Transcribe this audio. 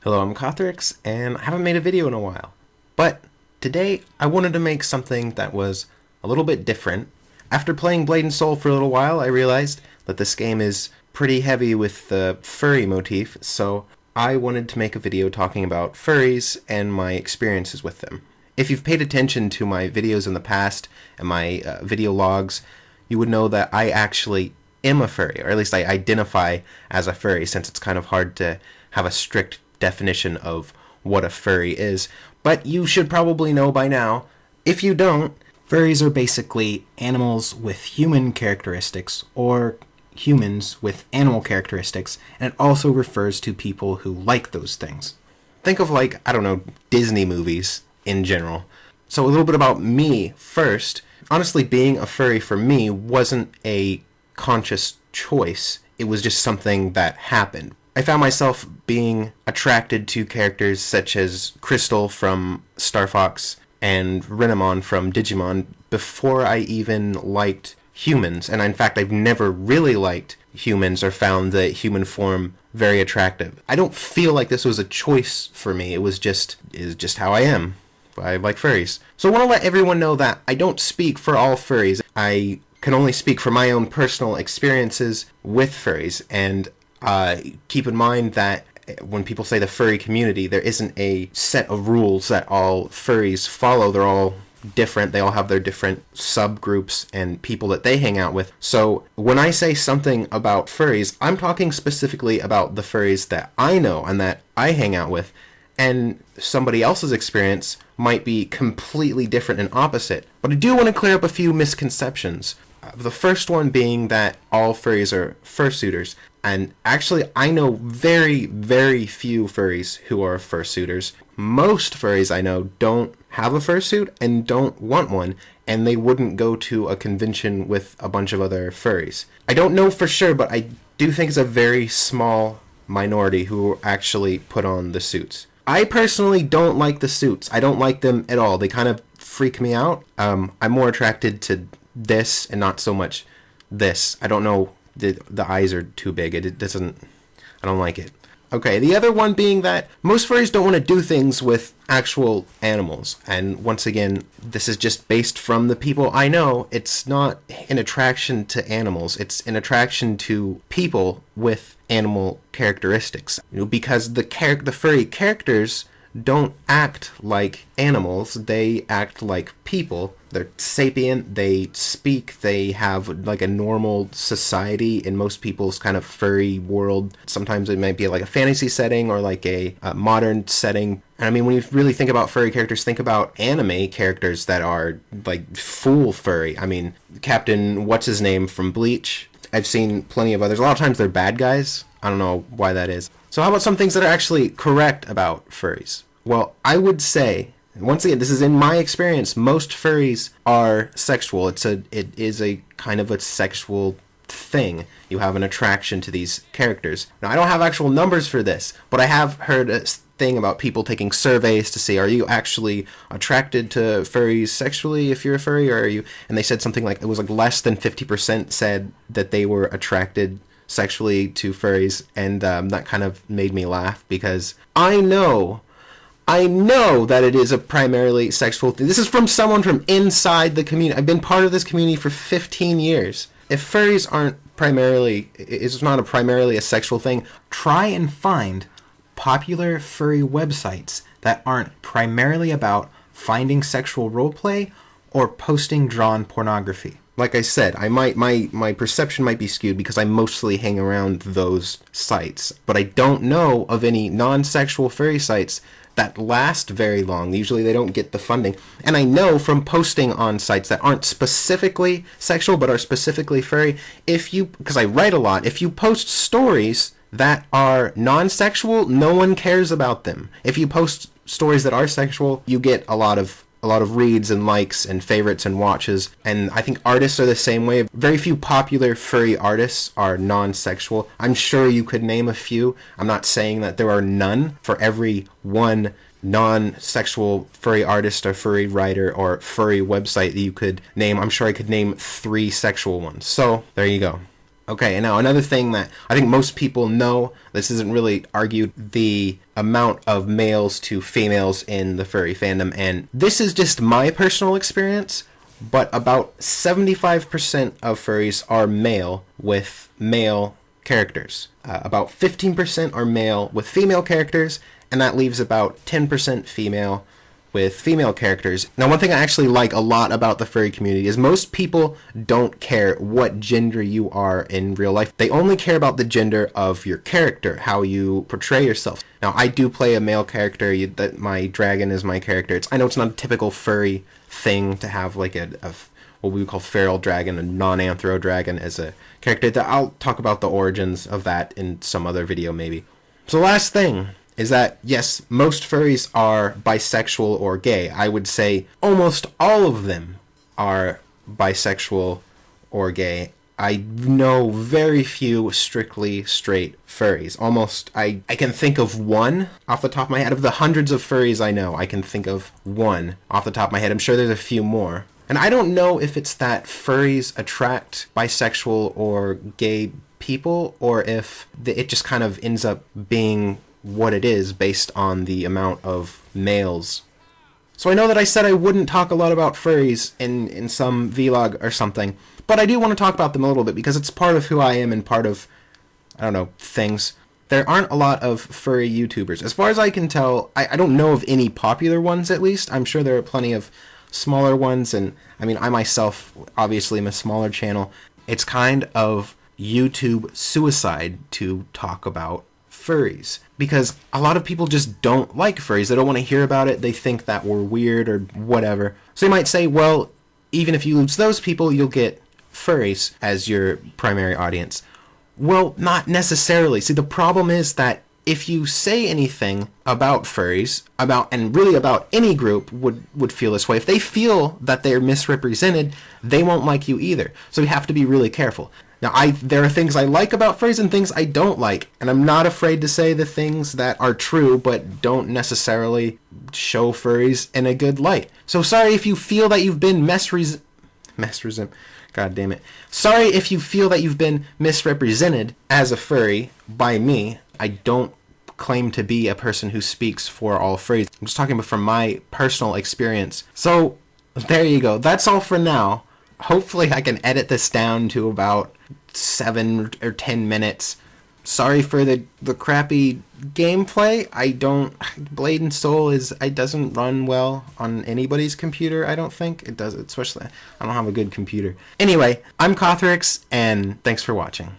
Hello, I'm Cothrix, and I haven't made a video in a while. But today, I wanted to make something that was a little bit different. After playing Blade and Soul for a little while, I realized that this game is pretty heavy with the furry motif, so I wanted to make a video talking about furries and my experiences with them. If you've paid attention to my videos in the past and my video logs, you would know that I actually am a furry, or at least I identify as a furry, since it's kind of hard to have a strict definition of what a furry is. But you should probably know by now. If you don't, furries are basically animals with human characteristics, or humans with animal characteristics, and it also refers to people who like those things. think of Disney movies in general. So a little bit about me first. Honestly, being a furry for me wasn't a conscious choice. It was just something that happened. I found myself being attracted to characters such as Crystal from Star Fox and Renamon from Digimon before I even liked humans. And in fact, I've never really liked humans or found the human form very attractive. I don't feel like this was a choice for me. Is just how I am. I like furries. So I want to let everyone know that I don't speak for all furries. I can only speak for my own personal experiences with furries, and keep in mind that when people say the furry community, there isn't a set of rules that all furries follow. They're all different. They all have their different subgroups and people that they hang out with. So when I say something about furries, I'm talking specifically about the furries that I know and that I hang out with. And somebody else's experience might be completely different and opposite. But I do want to clear up a few misconceptions. The first one being that all furries are fursuiters. And actually, I know very, very few furries who are fursuiters. Most furries I know don't have a fursuit and don't want one, and they wouldn't go to a convention with a bunch of other furries. I don't know for sure, but I do think it's a very small minority who actually put on the suits. I personally don't like the suits. I don't like them at all. They kind of freak me out. I'm more attracted to this and not so much this. I don't know. The eyes are too big. I don't like it. Okay, the other one being that most furries don't want to do things with actual animals. And once again, this is just based from the people I know. It's not an attraction to animals. It's an attraction to people with animal characteristics. Because the furry characters don't act like animals. They act like people. They're sapient, they speak, they have like a normal society in most people's kind of furry world. Sometimes it might be like a fantasy setting or like a modern setting. And I mean, when you really think about furry characters, think about anime characters that are like full furry. I mean, Captain What's-His-Name from Bleach. I've seen plenty of others. A lot of times they're bad guys. I don't know why that is. So how about some things that are actually correct about furries? Well, I would say, once again, this is in my experience, most furries are sexual. It is a kind of a sexual thing. You have an attraction to these characters. Now, I don't have actual numbers for this, but I have heard a thing about people taking surveys to see, are you actually attracted to furries sexually if you're a furry, or are you? And they said something like, it was like less than 50% said that they were attracted sexually to furries, and that kind of made me laugh, because I know that it is a primarily sexual thing. This is from someone from inside the community. I've been part of this community for 15 years. If furries it's not primarily a sexual thing, Try and find popular furry websites that aren't primarily about finding sexual roleplay or posting drawn pornography. like I said, my perception might be skewed because I mostly hang around those sites. But I don't know of any non-sexual furry sites that last very long. Usually they don't get the funding. And I know from posting on sites that aren't specifically sexual but are specifically furry, because I write a lot, if you post stories that are non-sexual, no one cares about them. If you post stories that are sexual, you get a lot of reads and likes and favorites and watches. And I think artists are the same way. Very few popular furry artists are non-sexual. I'm sure you could name a few. I'm not saying that there are none. For every one non-sexual furry artist or furry writer or furry website that you could name, I'm sure I could name 3 sexual ones. So there you go. Okay, and now another thing that I think most people know, this isn't really argued, the amount of males to females in the furry fandom, and this is just my personal experience, but about 75% of furries are male with male characters. About 15% are male with female characters, and that leaves about 10% female with female characters. Now, one thing I actually like a lot about the furry community is most people don't care what gender you are in real life. They only care about the gender of your character, how you portray yourself. Now, I do play a male character. That my dragon is my character. I know it's not a typical furry thing to have like a what we would call feral dragon, a non-anthro dragon as a character. I'll talk about the origins of that in some other video maybe. So last thing is that, yes, most furries are bisexual or gay. I would say almost all of them are bisexual or gay. I know very few strictly straight furries. Almost, I can think of one off the top of my head. Of the hundreds of furries I know, I can think of one off the top of my head. I'm sure there's a few more. And I don't know if it's that furries attract bisexual or gay people, or if it just kind of ends up being what it is based on the amount of males. So I know that I said I wouldn't talk a lot about furries in some vlog or something, but I do want to talk about them a little bit because it's part of who I am and part of, I don't know, things. There aren't a lot of furry YouTubers. As far as I can tell, I don't know of any popular ones at least. I'm sure there are plenty of smaller ones, and I mean, I myself obviously am a smaller channel. It's kind of YouTube suicide to talk about furries because a lot of people just don't like furries. They don't want to hear about it. They think that we're weird or whatever. So you might say, well, even if you lose those people, you'll get furries as your primary audience. Well, not necessarily. See, the problem is that if you say anything about furries, and really about any group would feel this way, if they feel that they're misrepresented, they won't like you either. So you have to be really careful. Now, there are things I like about furries and things I don't like, and I'm not afraid to say the things that are true but don't necessarily show furries in a good light. So sorry if you feel that you've been God damn it. Sorry if you feel that you've been misrepresented as a furry by me. I don't claim to be a person who speaks for all furries. I'm just talking from my personal experience. So there you go. That's all for now. Hopefully I can edit this down to about 7 or 10 minutes. Sorry for the crappy gameplay. Blade and Soul it doesn't run well on anybody's computer, I don't think. It does, especially, I don't have a good computer. Anyway, I'm Cothrix, and thanks for watching.